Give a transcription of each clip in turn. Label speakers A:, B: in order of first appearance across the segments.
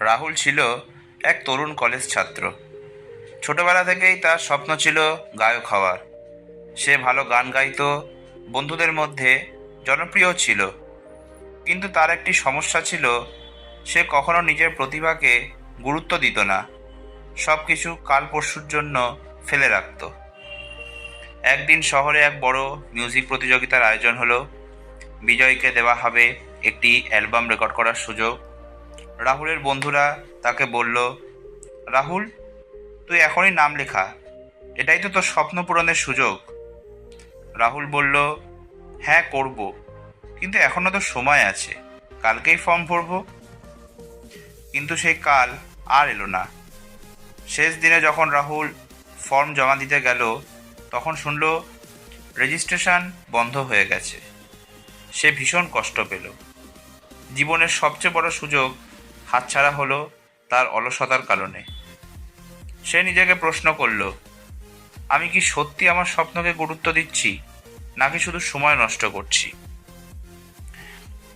A: রাহুল ছিল এক তরুণ কলেজ ছাত্র। ছোটবেলা থেকেই তার স্বপ্ন ছিল গায়ক হওয়ার। সে ভালো গান গাইতো, বন্ধুদের মধ্যে জনপ্রিয় ছিল। কিন্তু তার একটি সমস্যা ছিল, সে কখনো নিজের প্রতিভাকে গুরুত্ব দিত না। সব কিছু কাল পরশুর জন্য ফেলে রাখত। একদিন শহরে এক বড় মিউজিক প্রতিযোগিতার আয়োজন হলো। বিজয়ীকে দেওয়া হবে একটি অ্যালবাম রেকর্ড করার সুযোগ। রাহুলের বন্ধুরা তাকে বলল, রাহুল, তুই এখনই নাম লেখা, এটাই তো তোর স্বপ্ন পূরণের সুযোগ। রাহুল বলল, হ্যাঁ করব, কিন্তু এখনো তো সময় আছে, কালকেই ফর্ম ভরব। কিন্তু সেই কাল আর এলো না। শেষ দিনে যখন রাহুল ফর্ম জমা দিতে গেল, তখন শুনল রেজিস্ট্রেশন বন্ধ হয়ে গেছে। সে ভীষণ কষ্ট পেল। জীবনের সবচেয়ে বড় সুযোগ হাতছাড়া হলো তার অলসতার কারণে। সে নিজেকে প্রশ্ন করল, আমি কি সত্যি আমার স্বপ্নকে গুরুত্ব দিচ্ছি, নাকি শুধু সময় নষ্ট করছি?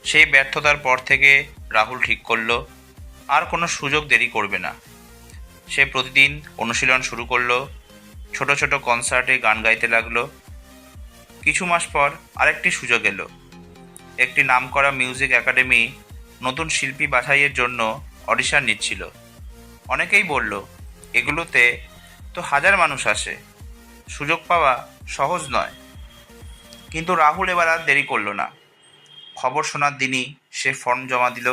A: সেই ব্যর্থতার পর থেকে রাহুল ঠিক করলো আর কোনো সুযোগ দেরি করবে না। সে প্রতিদিন অনুশীলন শুরু করলো, ছোট ছোট কনসার্টে গান গাইতে লাগলো। কিছু মাস পর আরেকটি সুযোগ এলো। একটি নামকরা মিউজিক একাডেমি নতুন শিল্পী বাছাইয়ের জন্য অডিশন নিচ্ছিল। অনেকেই বলল, এগুলোতে তো হাজার মানুষ আসে, সুযোগ পাওয়া সহজ নয়। কিন্তু রাহুল এবার আর দেরি করলো না। খবর শোনার দিনই সে ফর্ম জমা দিল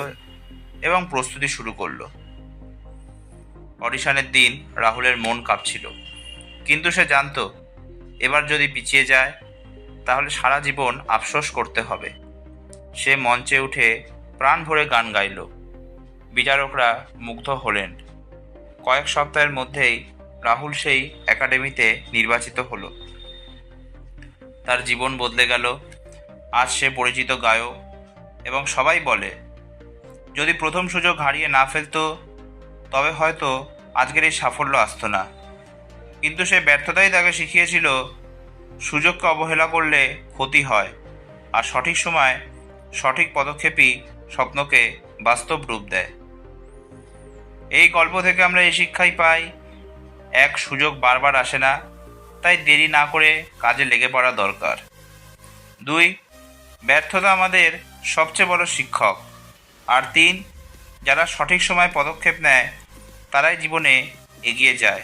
A: এবং প্রস্তুতি শুরু করলো। অডিশনের দিন রাহুলের মন কাঁপছিল, কিন্তু সে জানতো এবার যদি পিছিয়ে যায় তাহলে সারা জীবন আফসোস করতে হবে। সে মঞ্চে উঠে প্রাণ ভরে গান গাইল। বিচারকরা মুগ্ধ হলেন। কয়েক সপ্তাহের মধ্যেই রাহুল সেই একাডেমিতে নির্বাচিত হলো। তার জীবন বদলে গেল। আজ সে পরিচিত গায়ক এবং সবাই বলে, যদি প্রথম সুযোগ হারিয়ে না ফেলতো তবে হয়তো আজকের এই সাফল্য আসতো না। কিন্তু সে ব্যর্থতাই তাকে শিখিয়েছিল, সুযোগকে অবহেলা করলে ক্ষতি হয়, আর সঠিক সময় সঠিক পদক্ষেপই স্বপ্নকে বাস্তব রূপ দেয়। এই গল্প থেকে আমরা এই শিক্ষাই পাই, এক, সুযোগ বারবার আসে না, তাই দেরি না করে কাজে লেগে পড়া দরকার। 2, ব্যর্থতা আমাদের সবচেয়ে বড় শিক্ষক। আর 3, যারা সঠিক সময় পদক্ষেপ নেয় তারাই জীবনে এগিয়ে যায়।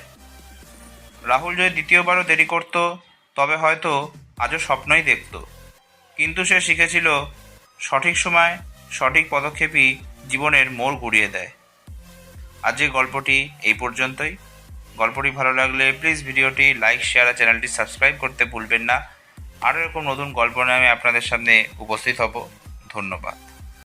A: রাহুল যদি দ্বিতীয়বারও দেরি করত তবে হয়তো আজও স্বপ্নই দেখত। কিন্তু সে শিখেছিল, সঠিক সময় সঠিক পদক্ষেপই জীবনের মোড় ঘুরিয়ে দেয়। আজকের গল্পটি এই পর্যন্তই। গল্পটি ভালো লাগলে প্লিজ ভিডিওটি লাইক, শেয়ার আর চ্যানেলটি সাবস্ক্রাইব করতে ভুলবেন না। আরও এরকম নতুন গল্প নিয়ে আমি আপনাদের সামনে উপস্থিত হব। ধন্যবাদ।